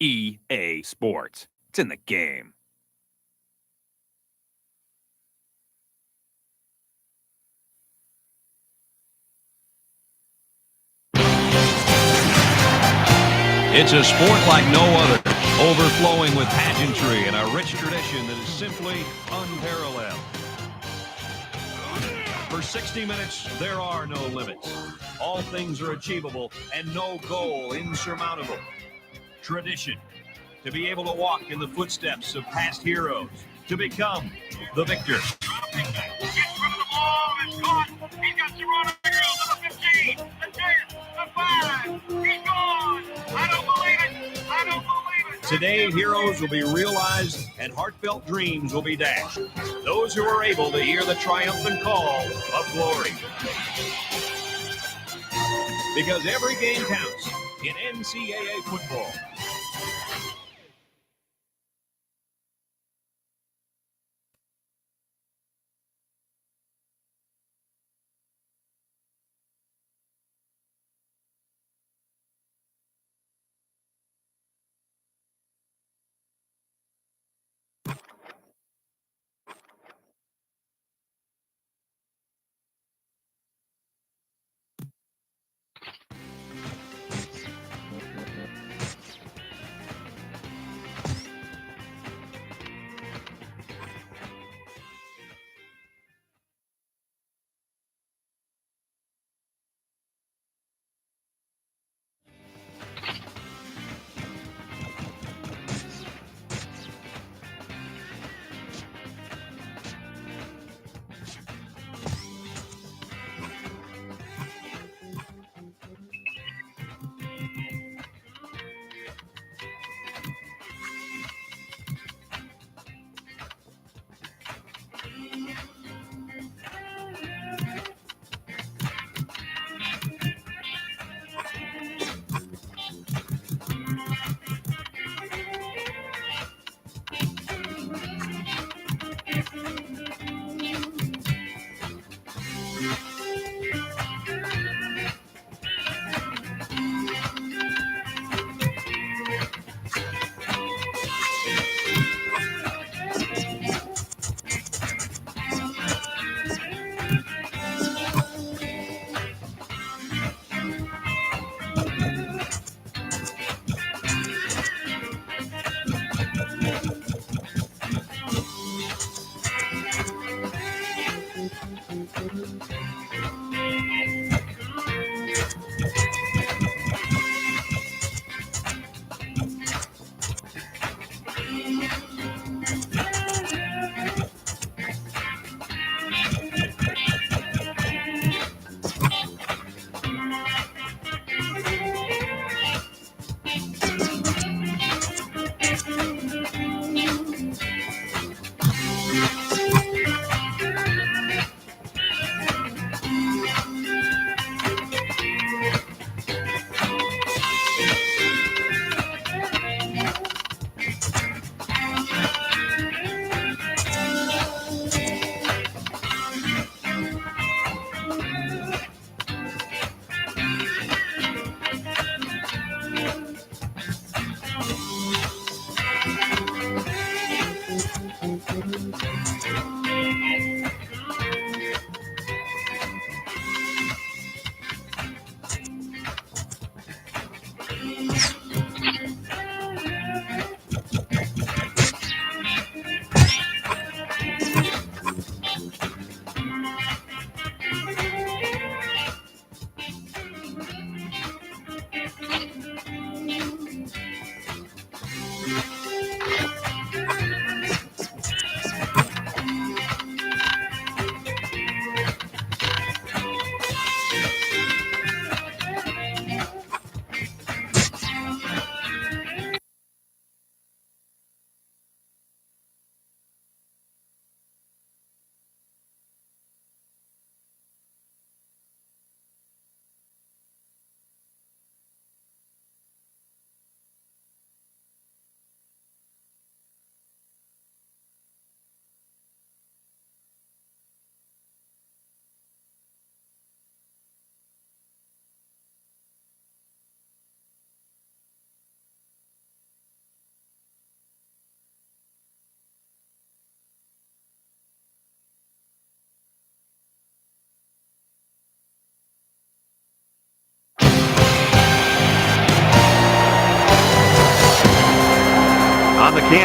EA Sports. It's in the game. It's a sport like no other, overflowing with pageantry and a rich tradition that is simply unparalleled. For 60 minutes, there are no limits. All things are achievable and no goal insurmountable. Tradition, to be able to walk in the footsteps of past heroes, to become the victor. Gets rid of the ball, it's caught. He's got Serrano Girls to the 15, the 10, the 5. He's gone. I don't believe it. I don't believe it. Today, heroes will be realized and heartfelt dreams will be dashed. Those who are able to hear the triumphant call of glory. Because every game counts in NCAA football.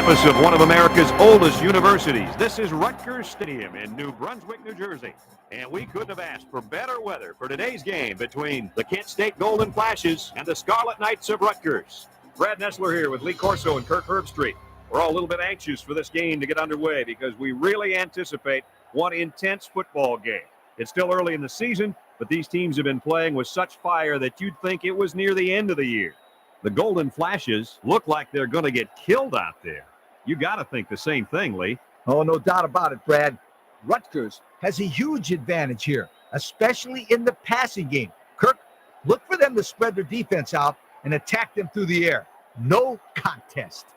campus of one of America's oldest universities. This is Rutgers Stadium in New Brunswick, New Jersey. And we couldn't have asked for better weather for today's game between the Kent State Golden Flashes and the Scarlet Knights of Rutgers. Brad Nessler here with Lee Corso and Kirk Herbstreit. We're all a little bit anxious for this game to get underway because we really anticipate one intense football game. It's still early in the season, but these teams have been playing with such fire that you'd think it was near the end of the year. The Golden Flashes look like they're going to get killed out there. You got to think the same thing, Lee. Oh, no doubt about it, Brad. Rutgers has a huge advantage here, especially in the passing game. Kirk, look for them to spread their defense out and attack them through the air. No contest.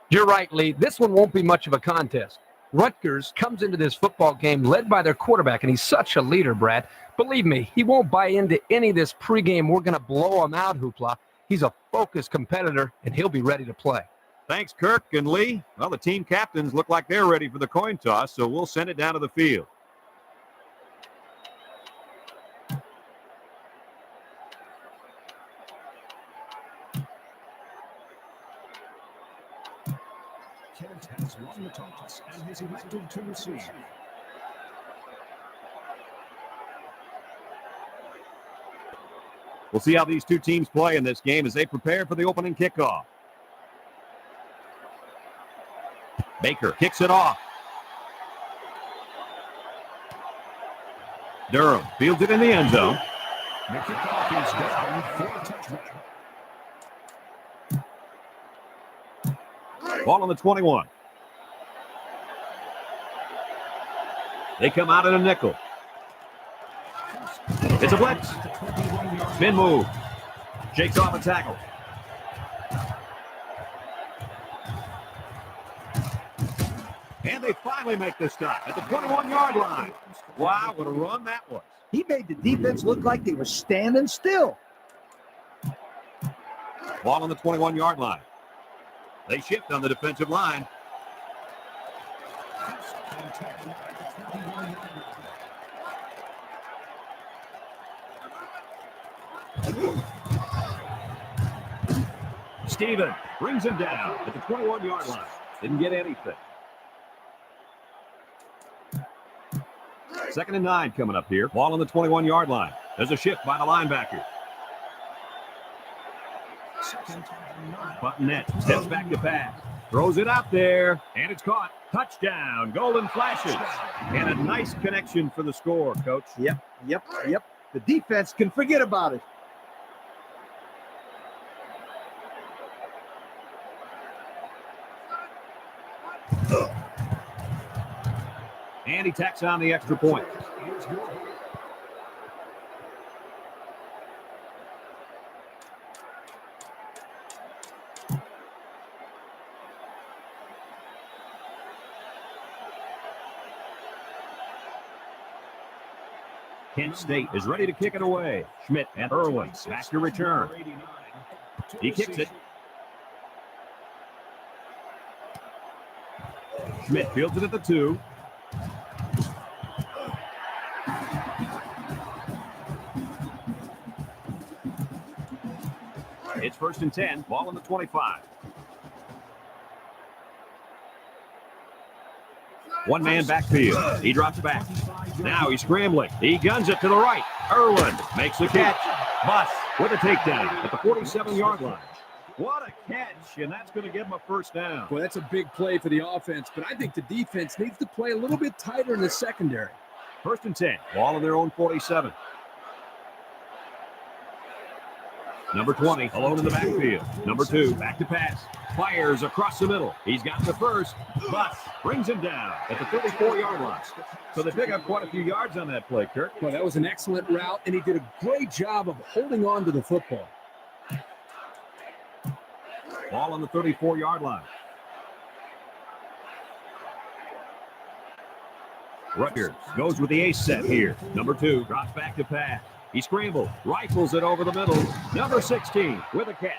You're right, Lee. This one won't be much of a contest. Rutgers comes into this football game led by their quarterback, and he's such a leader, Brad. Believe me, he won't buy into any of this pregame "we're going to blow him out" hoopla. He's a focused competitor, and he'll be ready to play. Thanks, Kirk and Lee. Well, the team captains look like they're ready for the coin toss, so we'll send it down to the field. Kent has won the toss and is elected to receive. We'll see how these two teams play in this game as they prepare for the opening kickoff. Baker kicks it off. Durham fields it in the end zone. The kickoff is down for a touchdown. Ball on the 21. They come out in a nickel. It's a blitz. Spin move. Shakes off a tackle. And they finally make the stop at the 21-yard line. Wow, what a run that was. He made the defense look like they were standing still. Ball on the 21-yard line. They shift on the defensive line. Steven brings him down at the 21-yard line. Didn't get anything. 2nd and 9 coming up here. Ball on the 21-yard line. There's a shift by the linebacker. Buttonette steps back to pass. Throws it out there, and it's caught. Touchdown, Golden Flashes. And a nice connection for the score, Coach. Yep. The defense can forget about it. And he tacks on the extra point. Kent State is ready to kick it away. Schmidt and Irwin back to return. He kicks it. Schmidt fields it at the 2. It's 1st and 10. Ball on the 25. One man backfield. He drops back. Now he's scrambling. He guns it to the right. Irwin makes the catch. Bus with a takedown at the 47-yard line. What a catch, and that's going to give him a first down. Well, that's a big play for the offense, but I think the defense needs to play a little bit tighter in the secondary. 1st and 10. Ball on their own 47. Number 20, alone in the backfield. Number 2, back to pass. Fires across the middle. He's got the first. Bus brings him down at the 34-yard line. So they pick up quite a few yards on that play, Kirk. Well, that was an excellent route, and he did a great job of holding on to the football. Ball on the 34-yard line. Rutgers goes with the ace set here. Number 2 drops back to pass. He scrambled, rifles it over the middle. Number 16 with a catch.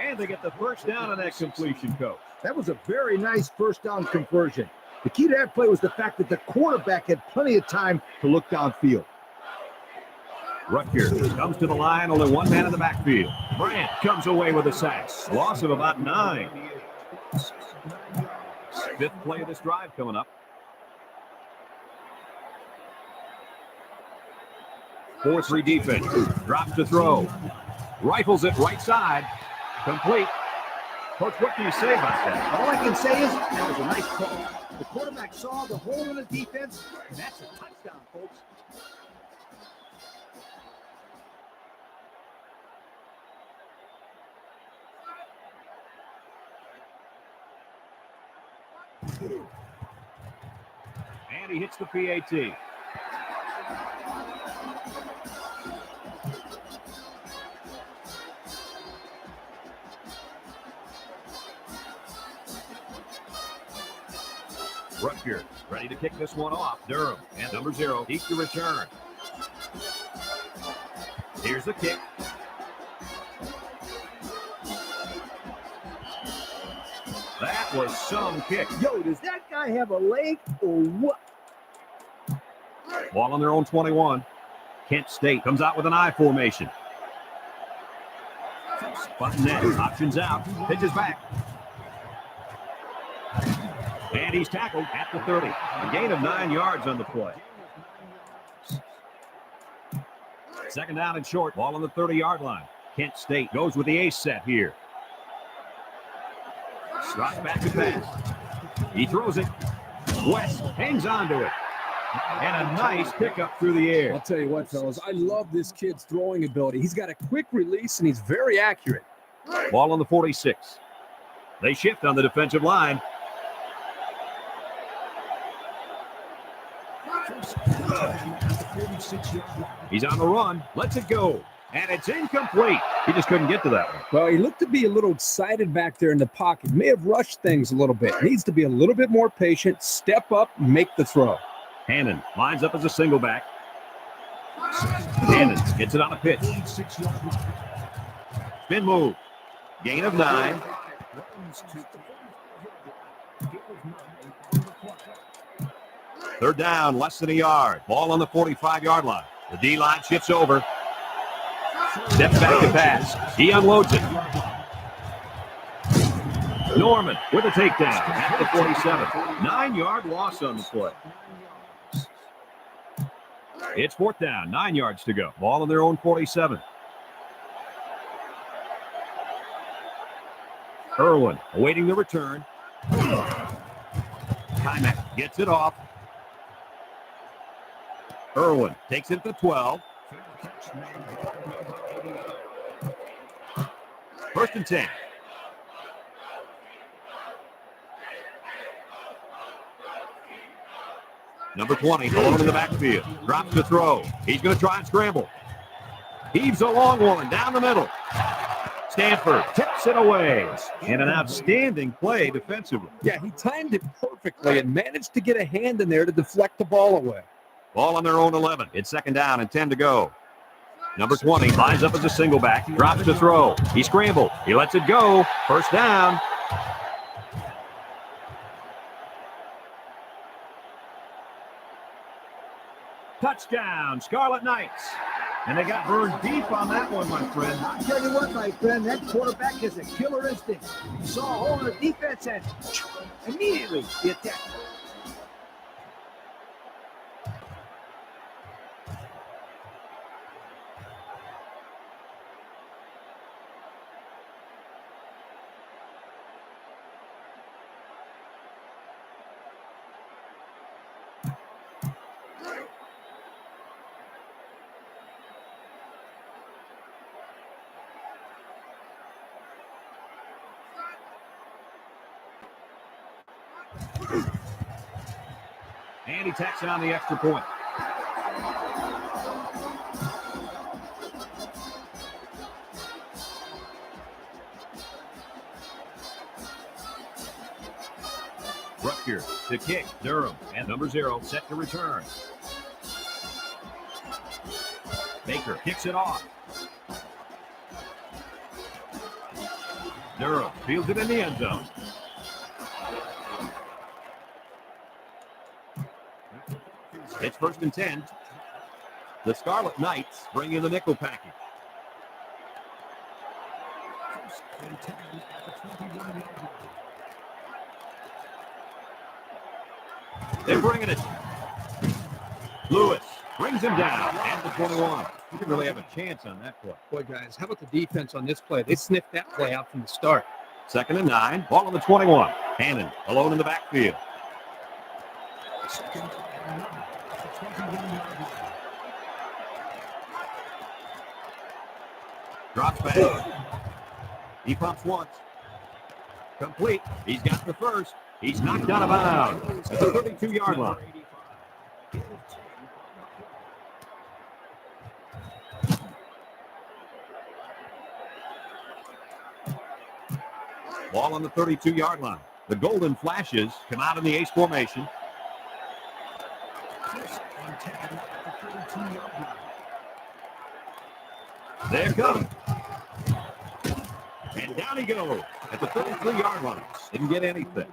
And they get the first down on that completion, Coach. That was a very nice first down conversion. The key to that play was the fact that the quarterback had plenty of time to look downfield. Rutgers comes to the line, only one man in the backfield. Brandt comes away with a sack. Loss of about 9. Fifth play of this drive coming up. 4-3 defense. Drops to throw. Rifles it right side. Complete. Coach, what can you say about that? All I can say is that was a nice call. The quarterback saw the hole in the defense, and that's a touchdown, folks. And he hits the PAT. Rutgers ready to kick this one off. Durham and number 0 keeps the return. Here's the kick. That was some kick. Yo, does that guy have a leg or what? Ball on their own 21. Kent State comes out with an I formation. Button net, options out, pitches back. And he's tackled at the 30. A gain of 9 yards on the play. Second down and short. Ball on the 30-yard line. Kent State goes with the ace set here. Drops back to pass. He throws it. West hangs on to it. And a nice pickup through the air. I'll tell you what, fellas, I love this kid's throwing ability. He's got a quick release, and he's very accurate. Ball on the 46. They shift on the defensive line. He's on the run. Lets it go. And it's incomplete. He just couldn't get to that one. Well, he looked to be a little excited back there in the pocket. May have rushed things a little bit. Needs to be a little bit more patient. Step up, make the throw. Hannon lines up as a single back. Hannon gets it on a pitch. Spin move. Gain of 9. Third down, less than a yard. Ball on the 45-yard line. The D-line shifts over. Steps back to pass. He unloads it. Norman with a takedown at the 47. 9-yard loss on the play. It's fourth down, 9 yards to go. Ball on their own 47. Irwin awaiting the return. Kymek gets it off. Irwin takes it to 12. First and 10. Number 20, alone in the backfield. Drops the throw. He's going to try and scramble. Heaves a long one down the middle. Stanford tips it away. And an outstanding play defensively. Yeah, he timed it perfectly and managed to get a hand in there to deflect the ball away. Ball on their own 11. It's second down and 10 to go. Number 20 lines up as a single back. Drops to throw. He scrambled. He lets it go. First down. Touchdown, Scarlet Knights. And they got burned deep on that one, my friend. I'll tell you what, my friend, that quarterback has a killer instinct. He saw a hole in the defense and immediately he attacked. And he tacks on the extra point. Rutgers to kick. Durham and number 0 set to return. Baker kicks it off. Durham fields it in the end zone. It's first and 10. The Scarlet Knights bring in the nickel package. They're bringing it. Lewis brings him down at the 21. He didn't really have a chance on that play. Boy, guys, how about the defense on this play? They sniffed that play out from the start. 2nd and 9. Ball on the 21. Hannon alone in the backfield. Drops back. He pumps once. Complete. He's got the first. He's knocked out of bounds at the 32-yard line. Ball on the 32-yard line. The Golden Flashes come out in the ace formation. They're coming. And down he goes at the 33-yard line. Didn't get anything.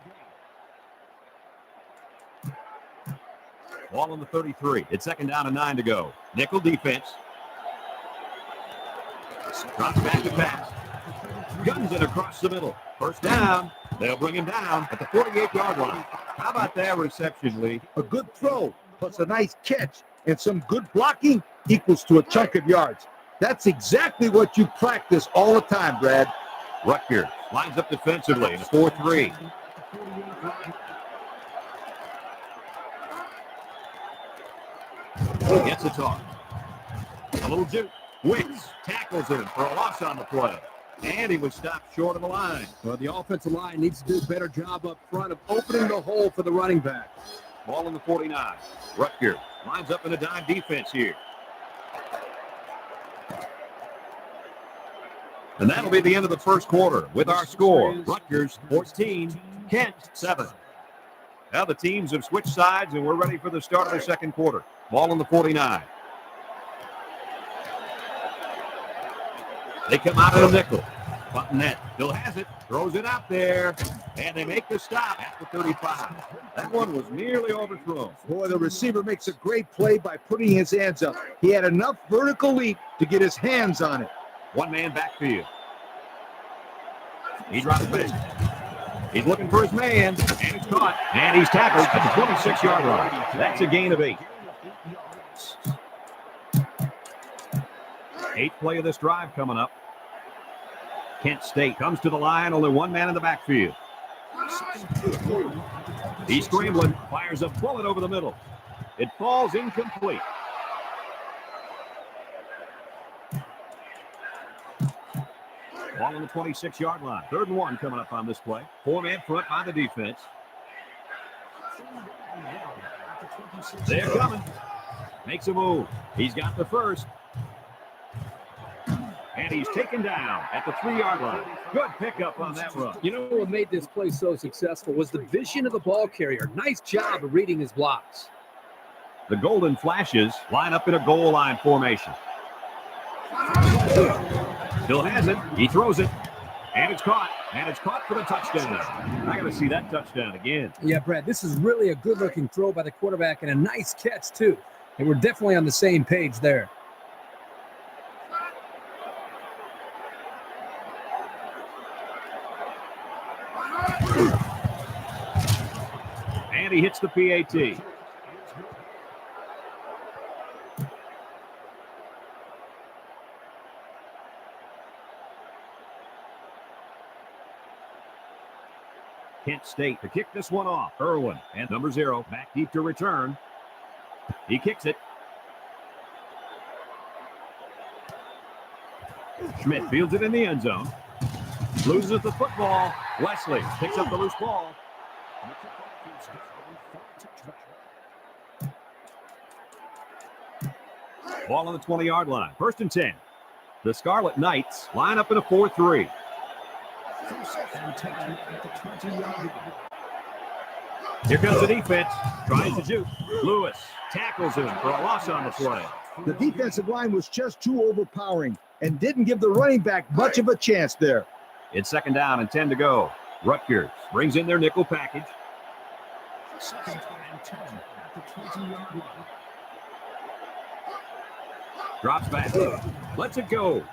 Ball on the 33. It's 2nd down and 9 to go. Nickel defense. Drops back to pass. Guns it across the middle. 1st down. They'll bring him down at the 48-yard line. How about that reception, Lee? A good throw plus a nice catch and some good blocking equals to a chunk of yards. That's exactly what you practice all the time, Brad. Rutgers lines up defensively in a 4-3. Gets a toss. A little juke. Wicks tackles him for a loss on the play. And he was stopped short of the line. Well, the offensive line needs to do a better job up front of opening the hole for the running back. Ball on the 49. Rutgers lines up in a dime defense here. And that'll be the end of the first quarter with our score. Rutgers 14, Kent 7. Now the teams have switched sides and we're ready for the start of the second quarter. Ball on the 49. They come out of the nickel. Button net. Still has it. Throws it out there. And they make the stop at the 35. That one was nearly overthrown. Boy, the receiver makes a great play by putting his hands up. He had enough vertical leap to get his hands on it. One-man backfield. He drops back. He's looking for his man. And it's caught. And he's tackled at the 26-yard line. That's a gain of 8. 8th play of this drive coming up. Kent State comes to the line. Only one man in the backfield. He's scrambling. Fires a bullet over the middle. It falls incomplete. Ball on the 26-yard line. 3rd and 1 coming up on this play. 4-man front by the defense. They're coming. Makes a move. He's got the first. And he's taken down at the 3-yard line. Good pickup on that run. You know what made this play so successful was the vision of the ball carrier. Nice job of reading his blocks. The Golden Flashes line up in a goal line formation. Still has it. He throws it. And it's caught. And it's caught for the touchdown. I got to see that touchdown again. Yeah, Brad, this is really a good-looking throw by the quarterback and a nice catch, too. And we're definitely on the same page there. And he hits the PAT. Kent State to kick this one off. Irwin and number 0 back deep to return. He kicks it. Schmidt fields it in the end zone. Loses the football. Wesley picks up the loose ball. Ball on the 20-yard line. 1st and 10. The Scarlet Knights line up in a 4-3. Here comes the defense. Tries to juke. Lewis tackles him for a loss on the play. The defensive line was just too overpowering and didn't give the running back much of a chance there. It's 2nd down and 10 to go. Rutgers brings in their nickel package. 2nd and 10 at the 20-yard line. Drops back. Lets it go.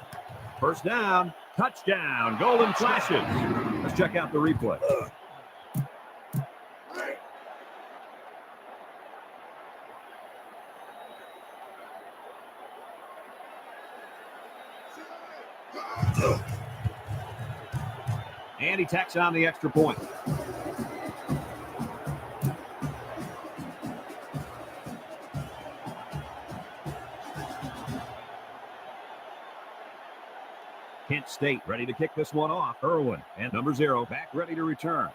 1st down. Touchdown. Golden Flashes. Let's check out the replay. And he tacks on the extra point. Kent State ready to kick this one off. Irwin and number 0 back ready to return.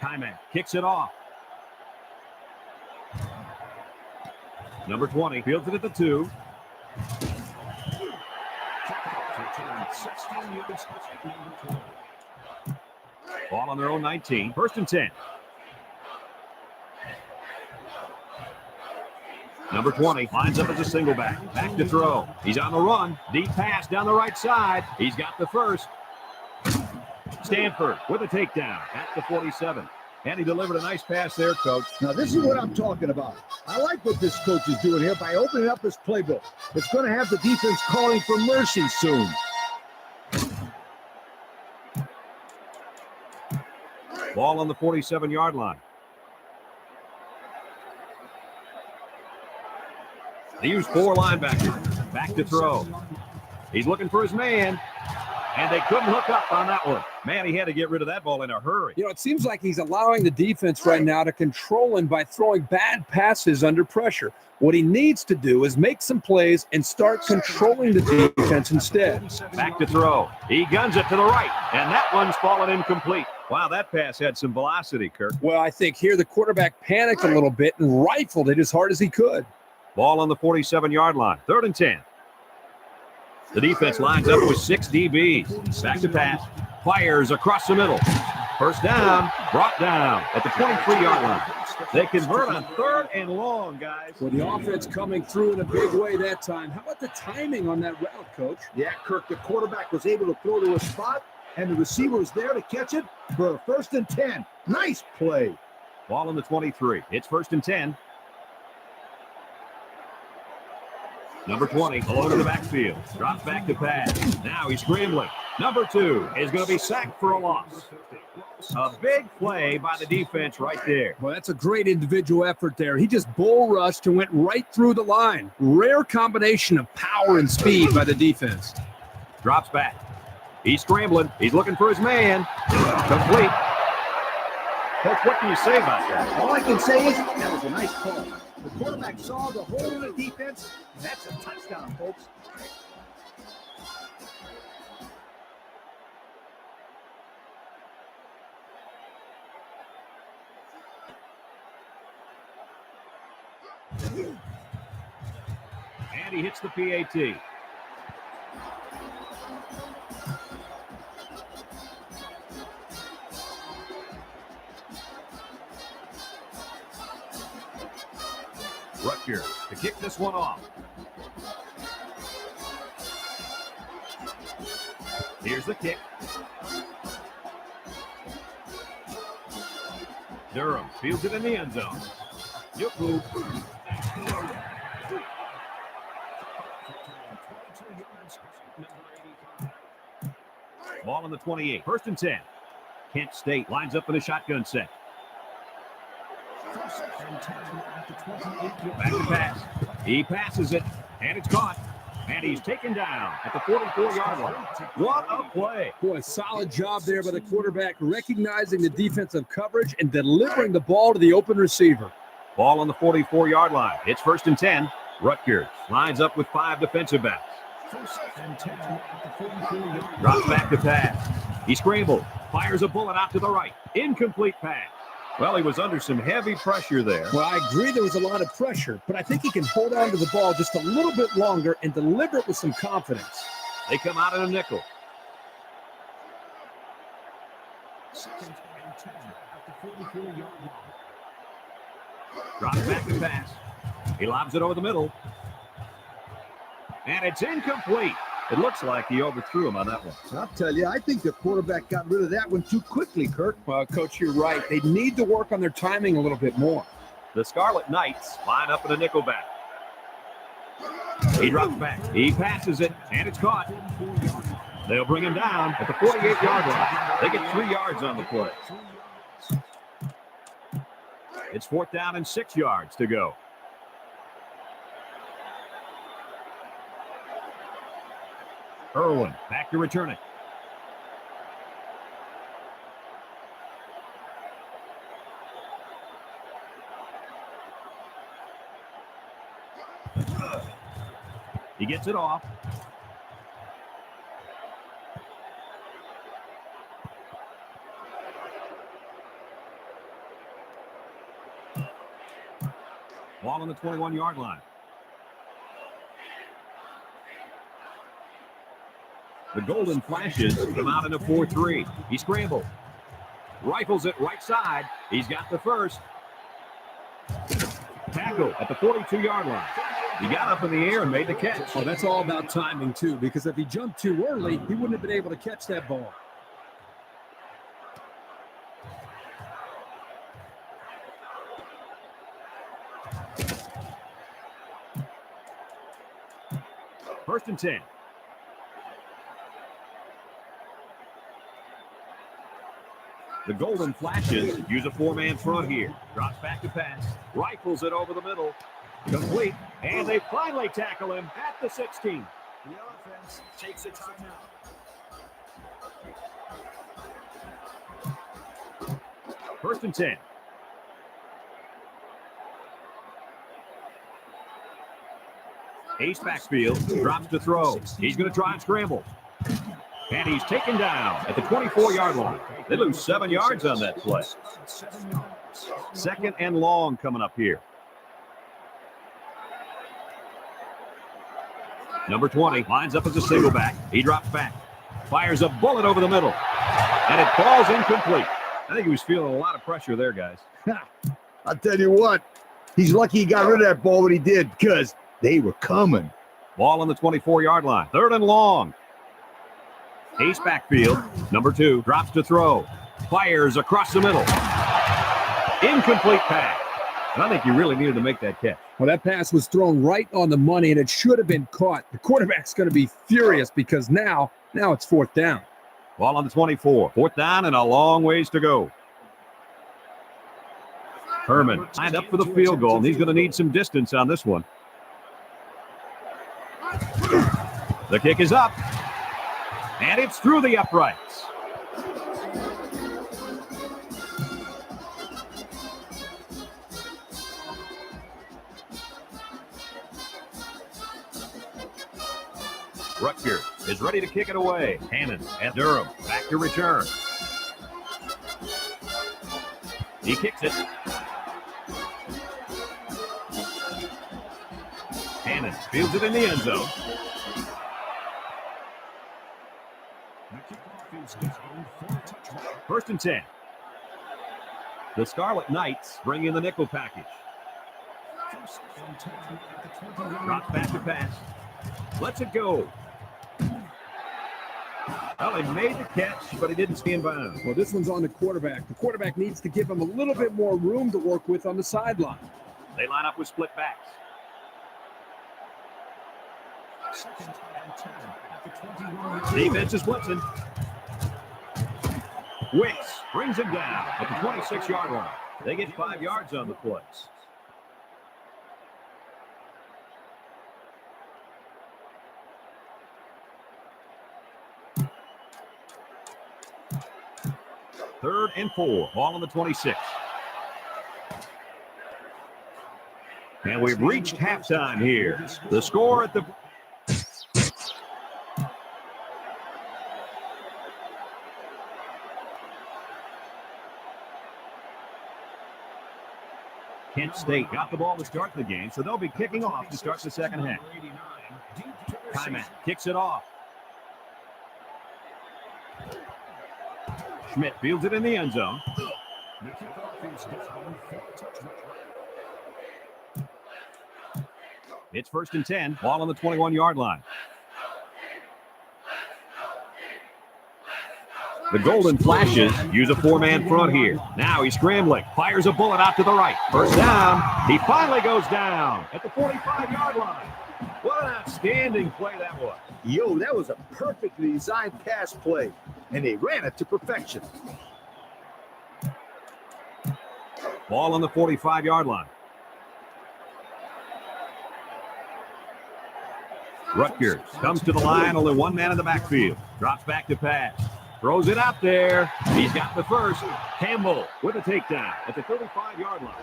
Kyman kicks it off. Number 20 fields it at the 2. Ball on their own 19. 1st and 10. Number 20 lines up as a single back. Back to throw. He's on the run. Deep pass down the right side. He's got the first. Stanford with a takedown at the 47. And he delivered a nice pass there, Coach. Now, this is what I'm talking about. I like what this coach is doing here by opening up his playbook. It's going to have the defense calling for mercy soon. Ball on the 47-yard line. They use 4 linebackers. Back to throw. He's looking for his man. And they couldn't hook up on that one. Man, he had to get rid of that ball in a hurry. You know, it seems like he's allowing the defense right now to control him by throwing bad passes under pressure. What he needs to do is make some plays and start controlling the defense instead. Back to throw. He guns it to the right, and that one's fallen incomplete. Wow, that pass had some velocity, Kirk. Well, I think here the quarterback panicked a little bit and rifled it as hard as he could. Ball on the 47-yard line. 3rd and 10. The defense lines up with 6 DBs. Back to pass. Fires across the middle. 1st down. Brought down at the 23-yard line. They convert on 3rd and long, guys. Well, the offense coming through in a big way that time. How about the timing on that route, Coach? Yeah, Kirk, the quarterback was able to throw to a spot, and the receiver was there to catch it for a 1st and 10. Nice play. Ball on the 23. It's 1st and 10. Number 20, below to the backfield. Drops back to pass. Now he's scrambling. Number 2 is going to be sacked for a loss. A big play by the defense right there. Well, that's a great individual effort there. He just bull rushed and went right through the line. Rare combination of power and speed by the defense. Drops back. He's scrambling. He's looking for his man. Complete. Coach, what can you say about that? All I can say is that was a nice call. The quarterback saw the hole in the defense, and that's a touchdown, folks. And he hits the PAT. Rutgers to kick this one off. Here's the kick. Durham fields it in the end zone. Yuku. Ball on the 28. 1st and 10. Kent State lines up in a shotgun set. Back to pass. He passes it, and it's caught. And he's taken down at the 44-yard line. What a play. Boy, solid job there by the quarterback, recognizing the defensive coverage and delivering the ball to the open receiver. Ball on the 44-yard line. It's 1st and 10. Rutgers lines up with 5 defensive backs. Drops back to pass. He scrambled. Fires a bullet out to the right. Incomplete pass. Well, he was under some heavy pressure there. Well, I agree there was a lot of pressure, but I think he can hold on to the ball just a little bit longer and deliver it with some confidence. They come out in a nickel. Drops back to pass. He lobs it over the middle. And it's incomplete. It looks like he overthrew him on that one. I'll tell you, I think the quarterback got rid of that one too quickly, Kirk. Well, Coach, you're right. They need to work on their timing a little bit more. The Scarlet Knights line up in a nickel back. He drops back. He passes it, and it's caught. They'll bring him down at the 48-yard line. They get 3 yards on the play. It's 4th down and 6 yards to go. Irwin back to return it. He gets it off. Ball on the 21-yard line. The golden flashes come out in a 4-3. He scrambled. Rifles it right side. He's got the first. Tackle at the 42-yard line. He got up in the air and made the catch. Oh, that's all about timing, too, because if he jumped too early, he wouldn't have been able to catch that ball. First and 10. The golden flashes use a four-man front here. Drops back to pass. Rifles it over the middle. Complete. And they finally tackle him at the 16. The offense takes a timeout. First and 10. Ace backfield. Drops to throw. He's going to try and scramble. And he's taken down at the 24-yard line. They lose 7 yards on that play. Second and long coming up here. Number 20 lines up as a single back. He drops back. Fires a bullet over the middle. And it falls incomplete. I think he was feeling a lot of pressure there, guys. I'll tell you what, he's lucky he got rid of that ball when he did, because they were coming. Ball on the 24-yard line. Third and long. Ace backfield. Number 2 drops to throw. Fires across the middle. Incomplete pass. And I think you really needed to make that catch. Well, that pass was thrown right on the money, and it should have been caught. The quarterback's going to be furious because now it's fourth down. Ball on the 24. Fourth down and a long ways to go. Herman lined up for the field goal, and he's going to need some distance on this one. The kick is up. And it's through the uprights. Rutgers is ready to kick it away. Hannon and Durham back to return. He kicks it. Hannon fields it in the end zone. First and 10. The Scarlet Knights bring in the nickel package. Drops back to pass. Lets it go. Well, he made the catch, but he didn't stay in bounds. Well, this one's on the quarterback. The quarterback needs to give him a little bit more room to work with on the sideline. They line up with split backs. Defense is blitzing. Wicks brings him down at the 26-yard line. They get 5 yards on the play. Third and 4. Ball on the 26. And we've reached halftime here. The score at the... Kent State got the ball to start the game, so they'll be kicking off to start the second half. Timeout kicks it off. Schmidt fields it in the end zone. It's first and 10. Ball on the 21-yard line. The Golden Flashes use a four-man front here. Now he's scrambling. Fires a bullet out to the right. First down. He finally goes down at the 45-yard line. What an outstanding play that was. Yo, that was a perfectly designed pass play, and they ran it to perfection. Ball on the 45-yard line. Rutgers comes to the line, only one man in the backfield. Drops back to pass. Throws it out there. He's got the first. Campbell with a takedown at the 35-yard line.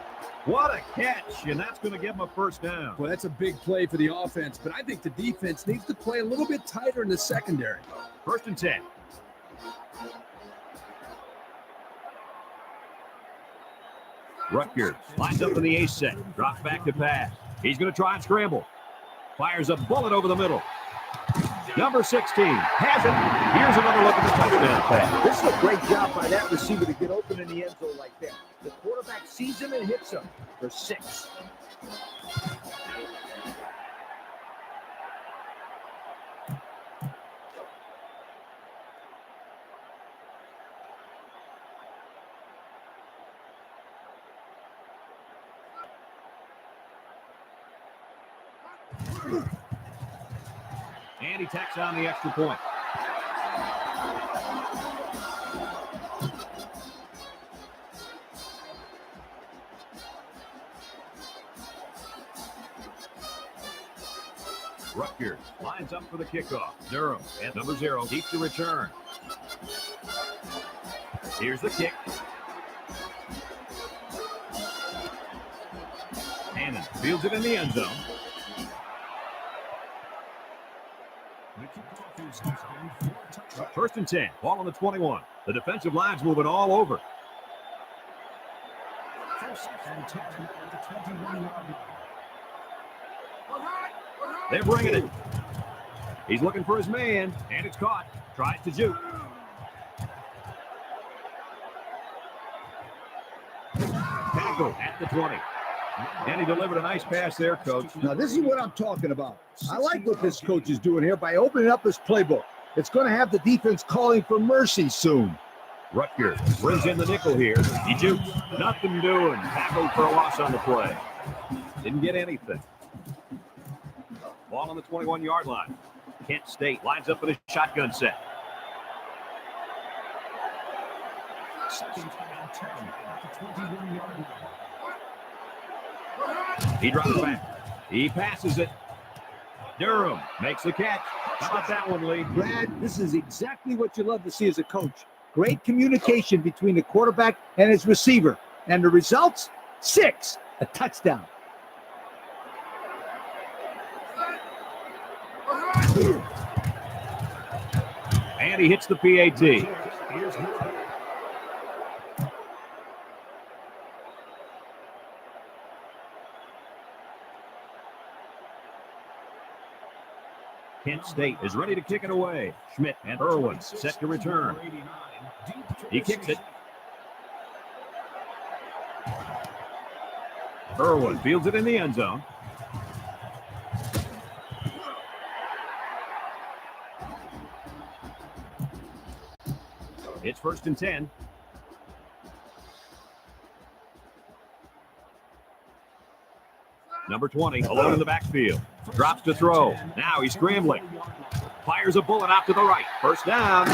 What a catch, and that's going to give him a first down. Well, that's a big play for the offense, but I think the defense needs to play a little bit tighter in the secondary. 1st and 10. Rutgers lines up in the ace set. Drops back to pass. He's going to try and scramble. Fires a bullet over the middle. Number 16 has it. Here's another look at the touchdown pass. This is a great job by that receiver to get open in the end zone like that. The quarterback sees him and hits him for 6. And he tacks on the extra point. Rutgers lines up for the kickoff. Durham at number 0 keeps the return. Here's the kick. Hannon fields it in the end zone. First and 10, ball on the 21. The defensive line's moving all over. They're bringing it. He's looking for his man, and it's caught. Tries to juke. Tackle at the 20. And he delivered a nice pass there, Coach. Now, this is what I'm talking about. I like what this coach is doing here by opening up his playbook. It's going to have the defense calling for mercy soon. Rutgers brings in the nickel here. He jukes. Nothing doing. Tackled for a loss on the play. Didn't get anything. Ball on the 21-yard line. Kent State lines up with a shotgun set. He drops back. He passes it. Durham makes the catch. How about that one, Lee? Brad, this is exactly what you love to see as a coach. Great communication between the quarterback and his receiver. And the results? 6, a touchdown. And he hits the PAT. Kent State is ready to kick it away. Schmidt and Irwin set to return. He kicks it. Irwin fields it in the end zone. It's 1st and 10. Number 20, alone in the backfield. Drops to throw. Now he's scrambling. Fires a bullet out to the right. First down.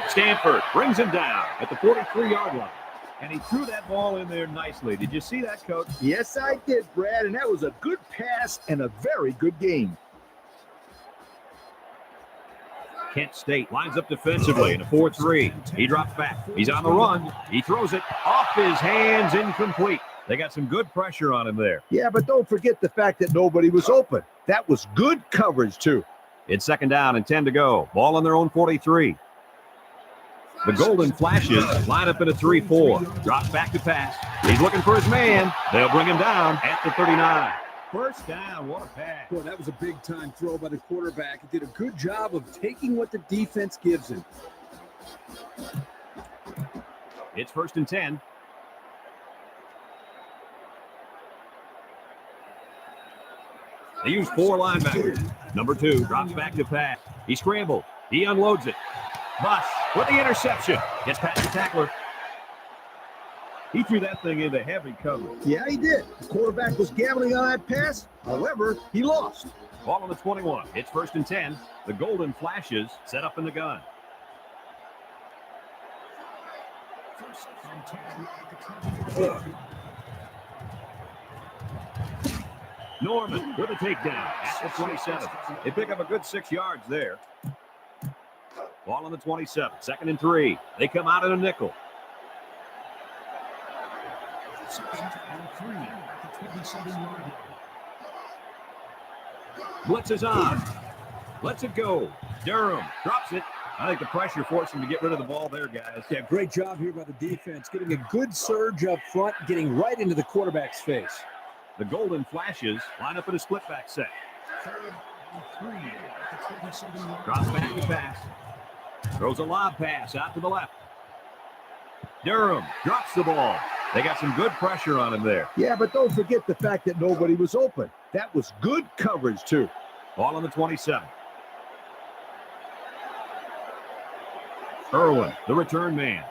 Stanford brings him down at the 43-yard line. And he threw that ball in there nicely. Did you see that, Coach? Yes, I did, Brad, and that was a good pass and a very good game. Kent State lines up defensively in a 4-3. He drops back. He's on the run. He throws it off his hands, incomplete. They got some good pressure on him there. Yeah, but don't forget the fact that nobody was open. That was good coverage, too. It's 2nd down and 10 to go. Ball on their own 43. The Golden Flashes line up in a 3-4. Drops back to pass. He's looking for his man. They'll bring him down at the 39. First down, what a pass. Boy, that was a big-time throw by the quarterback. He did a good job of taking what the defense gives him. It's 1st and 10. They use 4 linebackers. Number 2 drops back to pass. He scrambled. He unloads it. Bush with the interception. Gets past the tackler. He threw that thing into heavy coverage. Yeah, he did. The quarterback was gambling on that pass. However, he lost. Ball on the 21. It's 1st and 10. The Golden Flashes set up in the gun. Norman with a takedown at the 27. They pick up a good 6 yards there. Ball on the 27. 2nd and 3. They come out in a nickel. 2nd and 3 at the 27-yard line. Blitz is on. Lets it go. Durham drops it. I think the pressure forced him to get rid of the ball there, guys. Yeah, great job here by the defense, getting a good surge up front, getting right into the quarterback's face. The Golden Flashes line up in a split back set. 3rd and 3 at the 27-yard line. Drops back to pass. Throws a lob pass out to the left. Durham drops the ball. They got some good pressure on him there. Yeah, but don't forget the fact that nobody was open. That was good coverage, too. Ball on the 27. Irwin, the return man.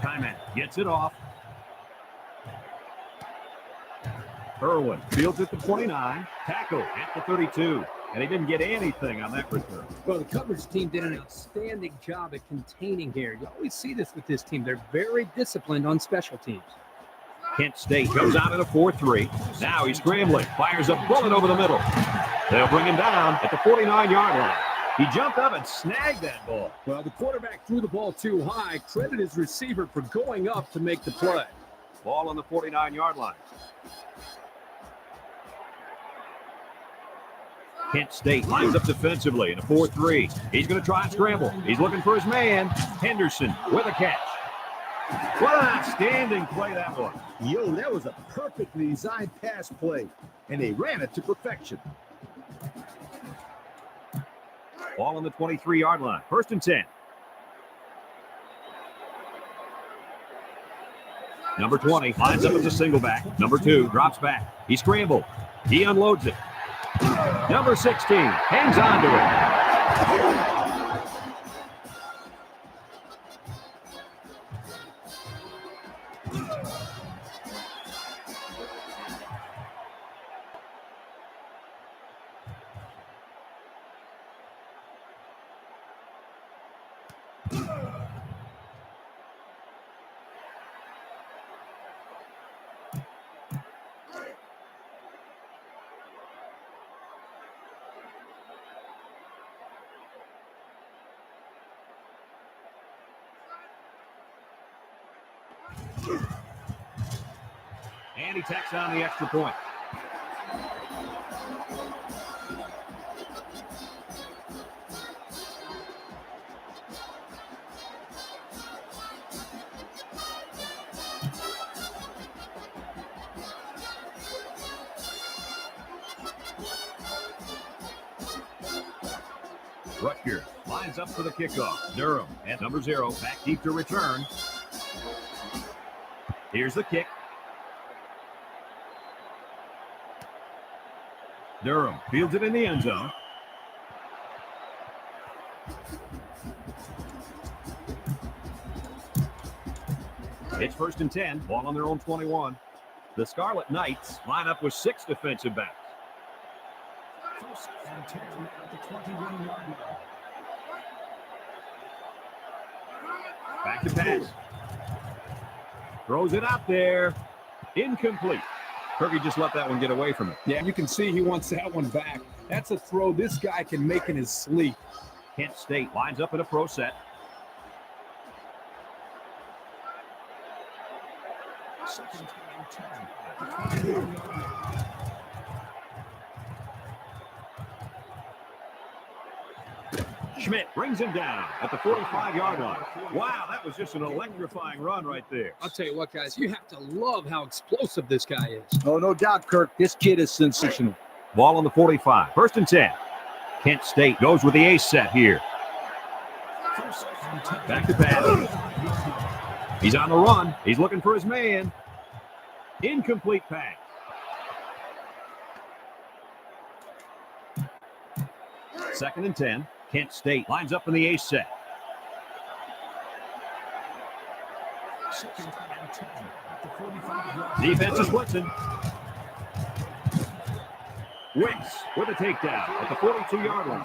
Timeout. Gets it off. Irwin fields at the 29. Tackle at the 32. And he didn't get anything on that return. Well, the coverage team did an outstanding job at containing here. You always see this with this team. They're very disciplined on special teams. Kent State goes out in a 4-3. Now he's scrambling. Fires a bullet over the middle. They'll bring him down at the 49-yard line. He jumped up and snagged that ball. Well, the quarterback threw the ball too high. Credit his receiver for going up to make the play. Ball on the 49-yard line. Kent State lines up defensively in a 4-3. He's going to try and scramble. He's looking for his man. Henderson with a catch. What an outstanding play that was. Yo, that was a perfectly designed pass play, and they ran it to perfection. Ball on the 23-yard line. 1st and 10. Number 20 lines up as a single back. Number 2 drops back. He scrambled. He unloads it. Number 16 hangs on to it. And he tacks on the extra point. Rutgers lines up for the kickoff. Durham at number 0, back deep to return. Here's the kick. Durham fields it in the end zone. It's 1st and 10. Ball on their own 21. The Scarlet Knights line up with 6 defensive backs. 1st and 10 at the 21-yard line. Back to pass. Throws it out there. Incomplete. Kirby just let that one get away from him. Yeah, you can see he wants that one back. That's a throw this guy can make in his sleep. Kent State lines up in a pro set. 2nd and 10 at the 21-yard line. Schmidt brings him down at the 45-yard line. Wow, that was just an electrifying run right there. I'll tell you what, guys, you have to love how explosive this guy is. Oh, no doubt, Kirk. This kid is sensational. Ball on the 45. 1st and 10. Kent State goes with the ace set here. 1st and 10. Back to pass. He's on the run. He's looking for his man. Incomplete pass. Second and 10. Kent State lines up in the ace set. 2nd and 10 at the 45-yard line. Defense is blitzing. Wicks with a takedown at the 42-yard line.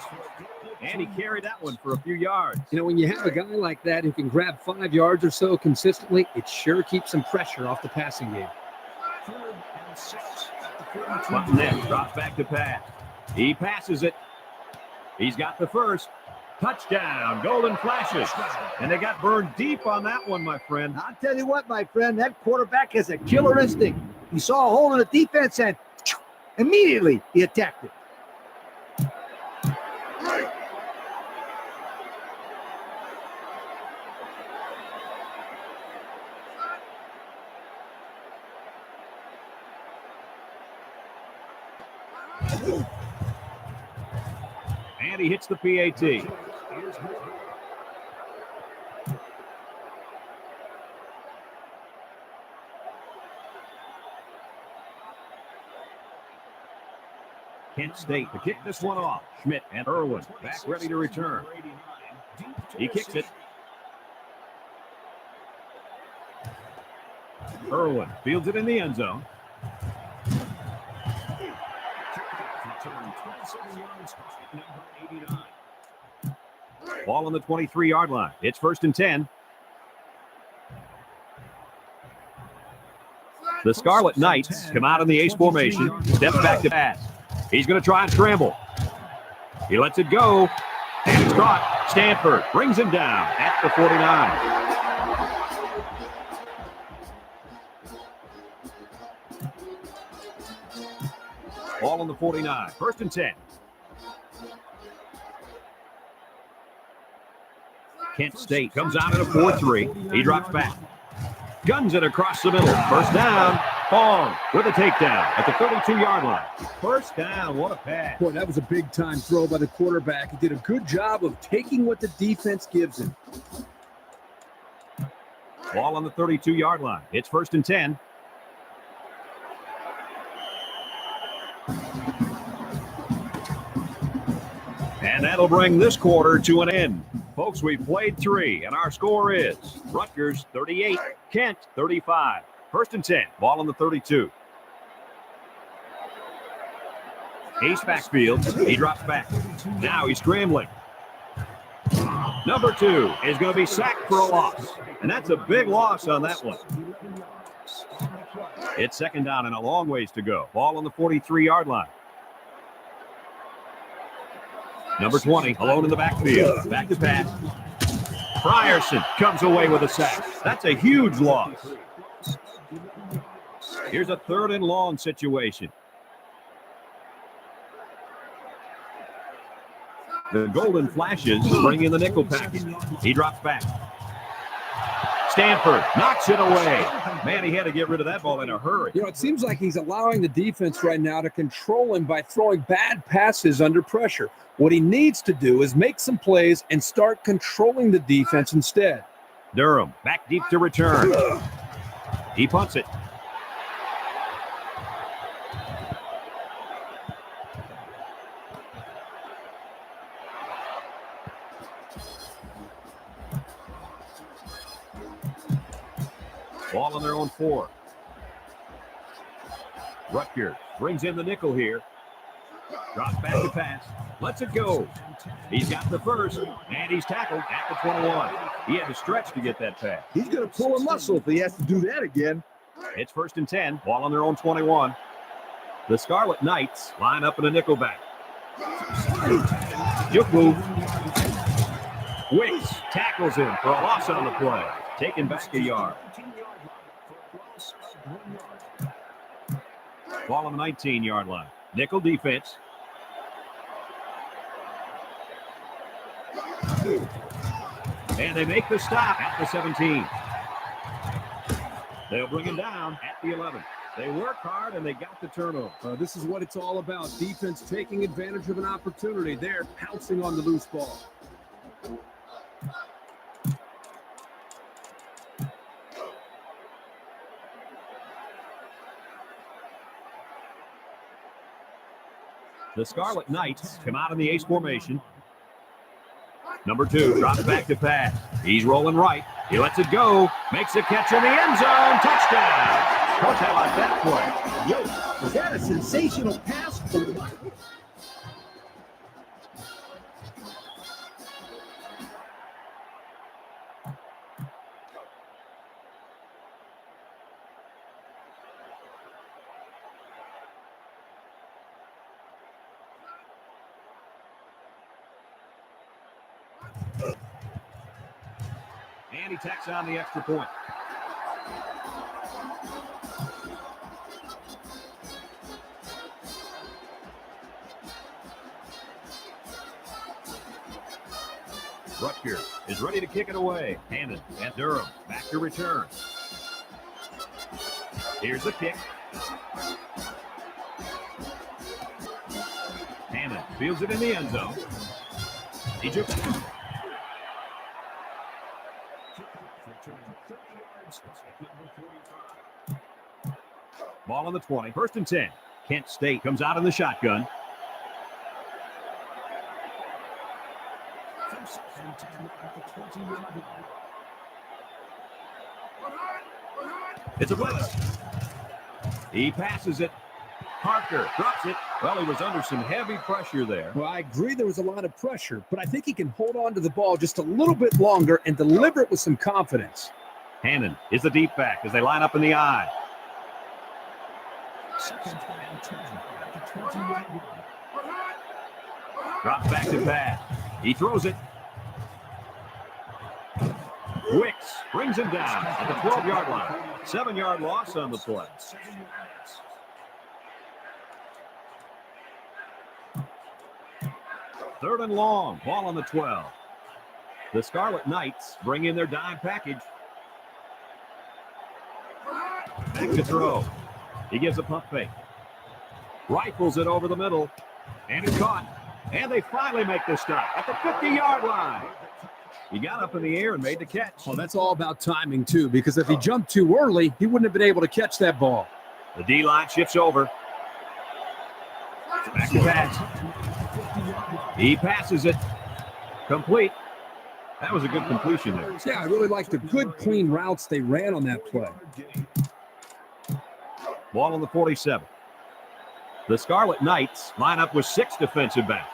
And he carried that one for a few yards. You know, when you have a guy like that who can grab 5 yards or so consistently, it sure keeps some pressure off the passing game. 3rd and 6 at the 42. Button drops back to pass. He passes it. He's got the first. Touchdown, Golden Flashes. And they got burned deep on that one, my friend. I'll tell you what, my friend, that quarterback has a killer instinct. He saw a hole in the defense and immediately he attacked it. And he hits the PAT. Kent State to kick this one off. Schmidt and Irwin back ready to return. He kicks it. Irwin fields it in the end zone. Ball on the 23-yard line. It's 1st and 10. The Scarlet Knights come out in the ace formation. Steps back to pass. He's going to try and scramble. He lets it go. And it's caught. Stanford brings him down at the 49. Ball on the 49. 1st and 10. Kent State comes out at a 4-3. He drops back. Guns it across the middle. 1st down. Fong with a takedown at the 32-yard line. 1st down. What a pass. Boy, that was a big-time throw by the quarterback. He did a good job of taking what the defense gives him. Ball on the 32-yard line. It's 1st and 10. And that'll bring this quarter to an end. Folks, we've played 3, and our score is Rutgers 38, Kent 35. 1st and 10, ball on the 32. Ace backfield, he drops back. Now he's scrambling. Number 2 is going to be sacked for a loss, and that's a big loss on that one. It's 2nd down and a long ways to go. Ball on the 43-yard line. Number 20, alone in the backfield. Back to pass. Frierson comes away with a sack. That's a huge loss. Here's a 3rd and long situation. The Golden Flashes bring in the nickel package. He drops back. Stanford knocks it away. Man, he had to get rid of that ball in a hurry. You know, it seems like he's allowing the defense right now to control him by throwing bad passes under pressure. What he needs to do is make some plays and start controlling the defense instead. Durham back deep to return. He punts it. Ball on their own 4. Rutgers brings in the nickel here. Drops back to pass. Lets it go. He's got the first, and he's tackled at the 21. He had to stretch to get that pass. He's going to pull a muscle if he has to do that again. It's 1st and 10. Ball on their own 21. The Scarlet Knights line up in a nickel back. Juku. Wicks tackles him for a loss on the play. Taken back a yard. Ball on the 19-yard line. Nickel defense. And they make the stop at the 17. They'll bring him down at the 11. They work hard and they got the turnover. This is what it's all about. Defense taking advantage of an opportunity. They're pouncing on the loose ball. The Scarlet Knights come out in the ace formation. Number 2 drops back to pass. He's rolling right. He lets it go. Makes a catch in the end zone. Touchdown. Coach, how about that play? Yo, was that a sensational pass? And he tacks on the extra point. Rutgers is ready to kick it away. Hammond and Durham back to return. Here's the kick. Hammond fields it in the end zone. Egypt. Ball on the 20. 1st and 10. Kent State comes out in the shotgun. It's a blitz. He passes it. Parker drops it. Well, he was under some heavy pressure there. Well, I agree there was a lot of pressure, but I think he can hold on to the ball just a little bit longer and deliver it with some confidence. Hannon is the deep back as they line up in the eye. Drops back to pass. He throws it. Wicks brings him down at the 12-yard line. 7-yard loss on the play. Third and long. Ball on the 12. The Scarlet Knights bring in their dime package. Back to throw. He gives a pump fake. Rifles it over the middle. And it's caught. And they finally make the stop at the 50-yard line. He got up in the air and made the catch. Well, that's all about timing, too, because if he jumped too early, he wouldn't have been able to catch that ball. The D-line shifts over. Back to pass. He passes it. Complete. That was a good completion there. Yeah, I really liked the good, clean routes they ran on that play. Ball on the 47. The Scarlet Knights line up with 6 defensive backs.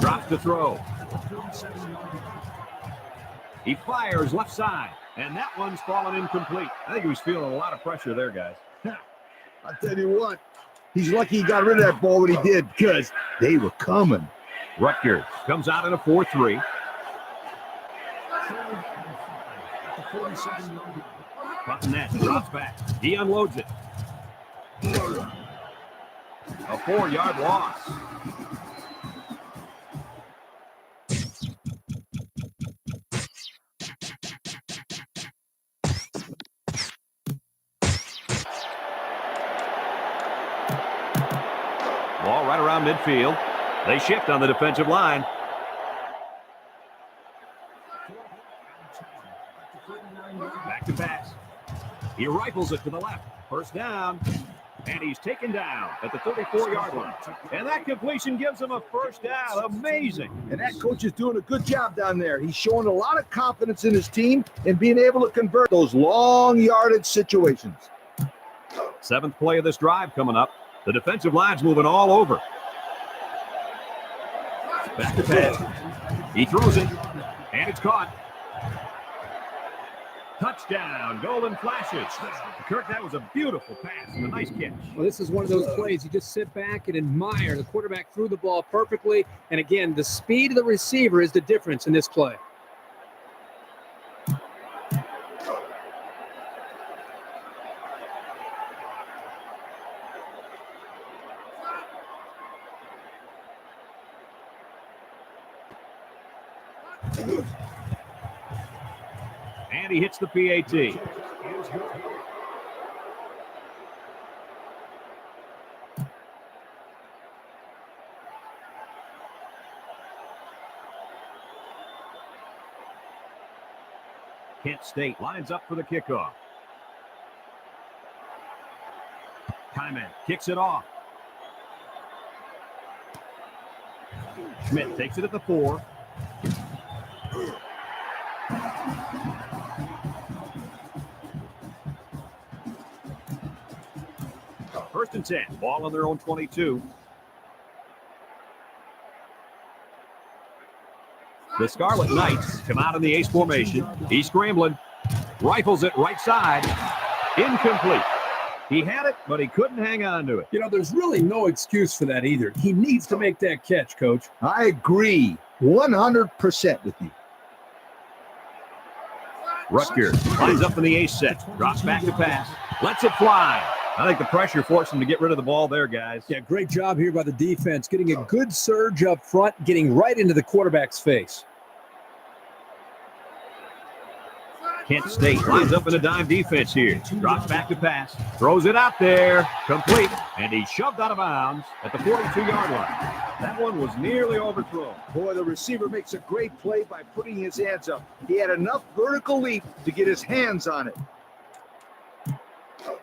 Drops to throw. He fires left side, and that one's fallen incomplete. I think he was feeling a lot of pressure there, guys. I'll tell you what, he's lucky he got rid of that ball when he did, because they were coming. Rutgers comes out in a 4-3. Buttonette drops back. He unloads it. A 4-yard loss. Ball right around midfield. They shift on the defensive line. Back to pass. He rifles it to the left. First down. And he's taken down at the 34-yard line. And that completion gives him a first down. Amazing. And that coach is doing a good job down there. He's showing a lot of confidence in his team and being able to convert those long yardage situations. 7th play of this drive coming up. The defensive line's moving all over. Back to pass. He throws it, and it's caught. Touchdown, golden flashes. Kirk, that was a beautiful pass and a nice catch. Well, this is one of those plays you just sit back and admire. The quarterback threw the ball perfectly, and again, the speed of the receiver is the difference in this play. And he hits the PAT. Kent State lines up for the kickoff. Kyman kicks it off. Schmidt takes it at the 4. First and 10. Ball on their own 22. The Scarlet Knights come out in the ace formation. He's scrambling. Rifles it right side. Incomplete. He had it, but he couldn't hang on to it. You know, there's really no excuse for that either. He needs to make that catch, Coach. I agree 100% with you. Rutgers lines up in the ace set. Drops back to pass. Lets it fly. I think the pressure forced him to get rid of the ball there, guys. Yeah, great job here by the defense, getting a good surge up front, getting right into the quarterback's face. Kent State lines up in a dime defense here. Drops back to pass. Throws it out there. Complete. And he's shoved out of bounds at the 42-yard line. That one was nearly overthrown. Boy, the receiver makes a great play by putting his hands up. He had enough vertical leap to get his hands on it.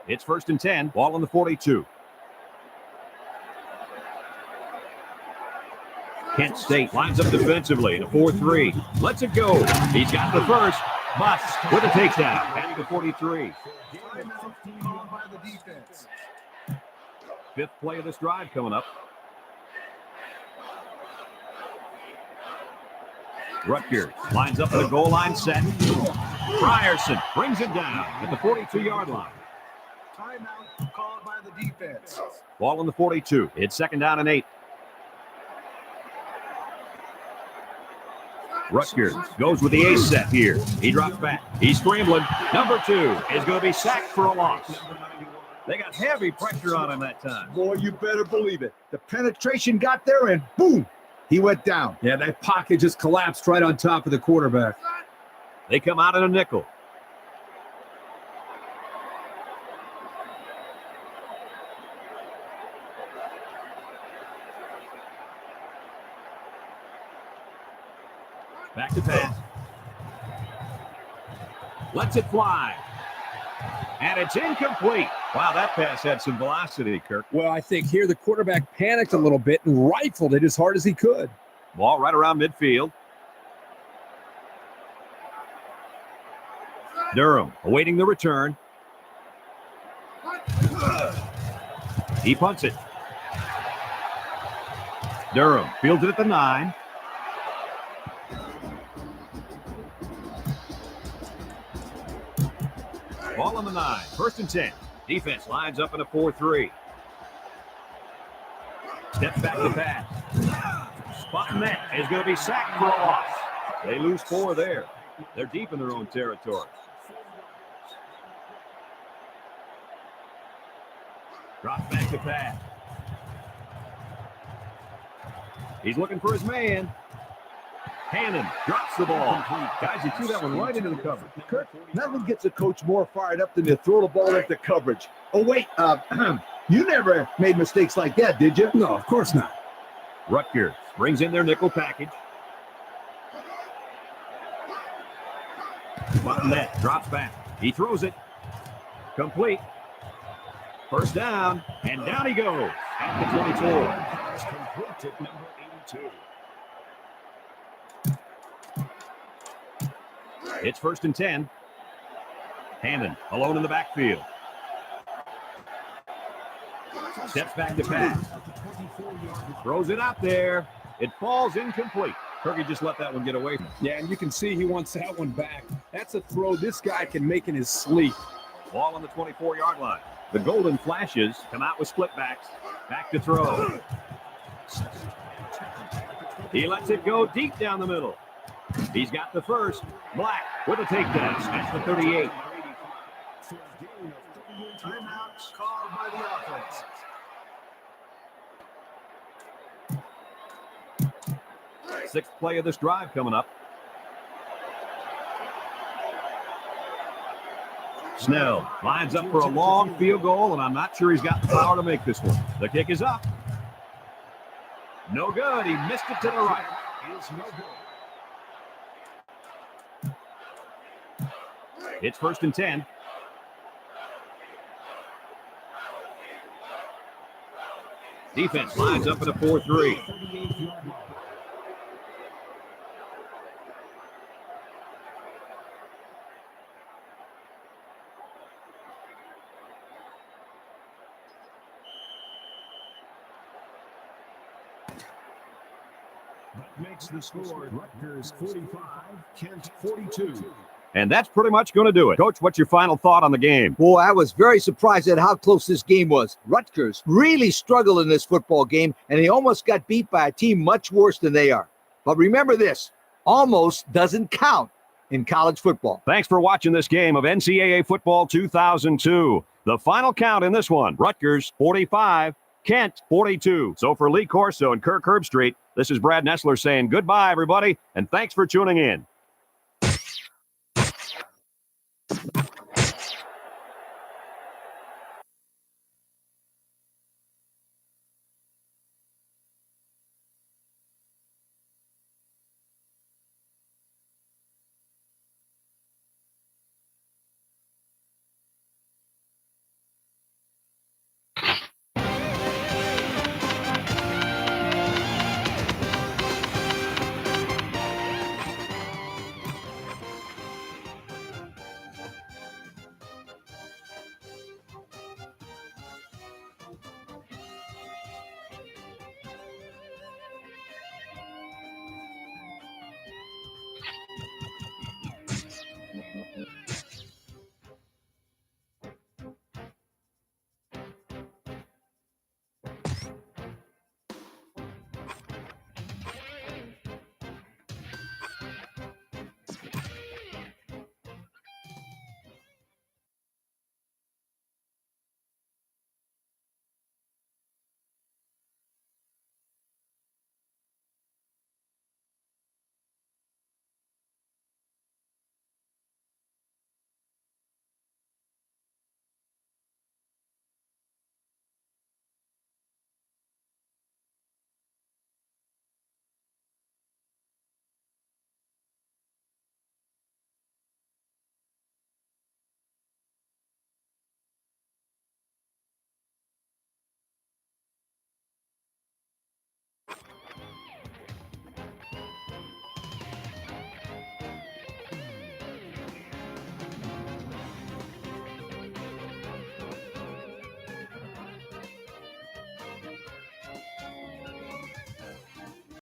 It's 1st and 10. Ball on the 42. Kent State lines up defensively in a 4-3. Lets it go. He's got the first. Bust with a takedown at the 43. Fifth play of this drive coming up. Rutgers lines up in the goal line set. Ryerson brings it down at the 42-yard line. Timeout called by the defense. Ball on the 42. It's 2nd down and 8. Rutgers goes with the ace set here. He drops back. He's scrambling. Number 2 is going to be sacked for a loss. They got heavy pressure on him that time. Boy, you better believe it. The penetration got there and boom, he went down. Yeah, that pocket just collapsed right on top of the quarterback. They come out in a nickel. Back to pass. Lets it fly. And it's incomplete. Wow, that pass had some velocity, Kirk. Well, I think here the quarterback panicked a little bit and rifled it as hard as he could. Ball right around midfield. Durham awaiting the return. He punts it. Durham fields it at the 9. Ball on the 9. 1st and 10. Defense lines up in a 4-3. Steps back to pass. Spot net is going to be sacked for a loss. They lose 4 there. They're deep in their own territory. Drops back to pass. He's looking for his man. Hannon drops the ball. Guys, he threw that one right into the cover. Kirk, nothing gets a coach more fired up than to throw the ball into coverage. Oh, wait, you never made mistakes like that, did you? No, of course not. Rutgers brings in their nickel package. Button net drops back. He throws it. Complete. 1st down, and down he goes at the 24. It's complete at number 82. It's 1st and 10. Hannon alone in the backfield. Steps back to pass. Throws it out there. It falls incomplete. Kirky just let that one get away from him. Yeah, and you can see he wants that one back. That's a throw this guy can make in his sleep. Ball on the 24-yard line. The Golden Flashes come out with split backs. Back to throw. He lets it go deep down the middle. He's got the first. Black with a takedown at the 38. Timeout called by the offense. Sixth play of this drive coming up. Snell lines up for a long field goal, and I'm not sure he's got the power to make this one. The kick is up. No good. He missed it to the right. Is no good. It's 1st and 10. Defense lines up at a 4-3. That makes the score Rutgers 45, Kent 42. And that's pretty much going to do it. Coach, what's your final thought on the game? Boy, I was very surprised at how close this game was. Rutgers really struggled in this football game, and they almost got beat by a team much worse than they are. But remember this, almost doesn't count in college football. Thanks for watching this game of NCAA Football 2002. The final count in this one, Rutgers 45, Kent 42. So for Lee Corso and Kirk Herbstreit, this is Brad Nessler saying goodbye, everybody, and thanks for tuning in.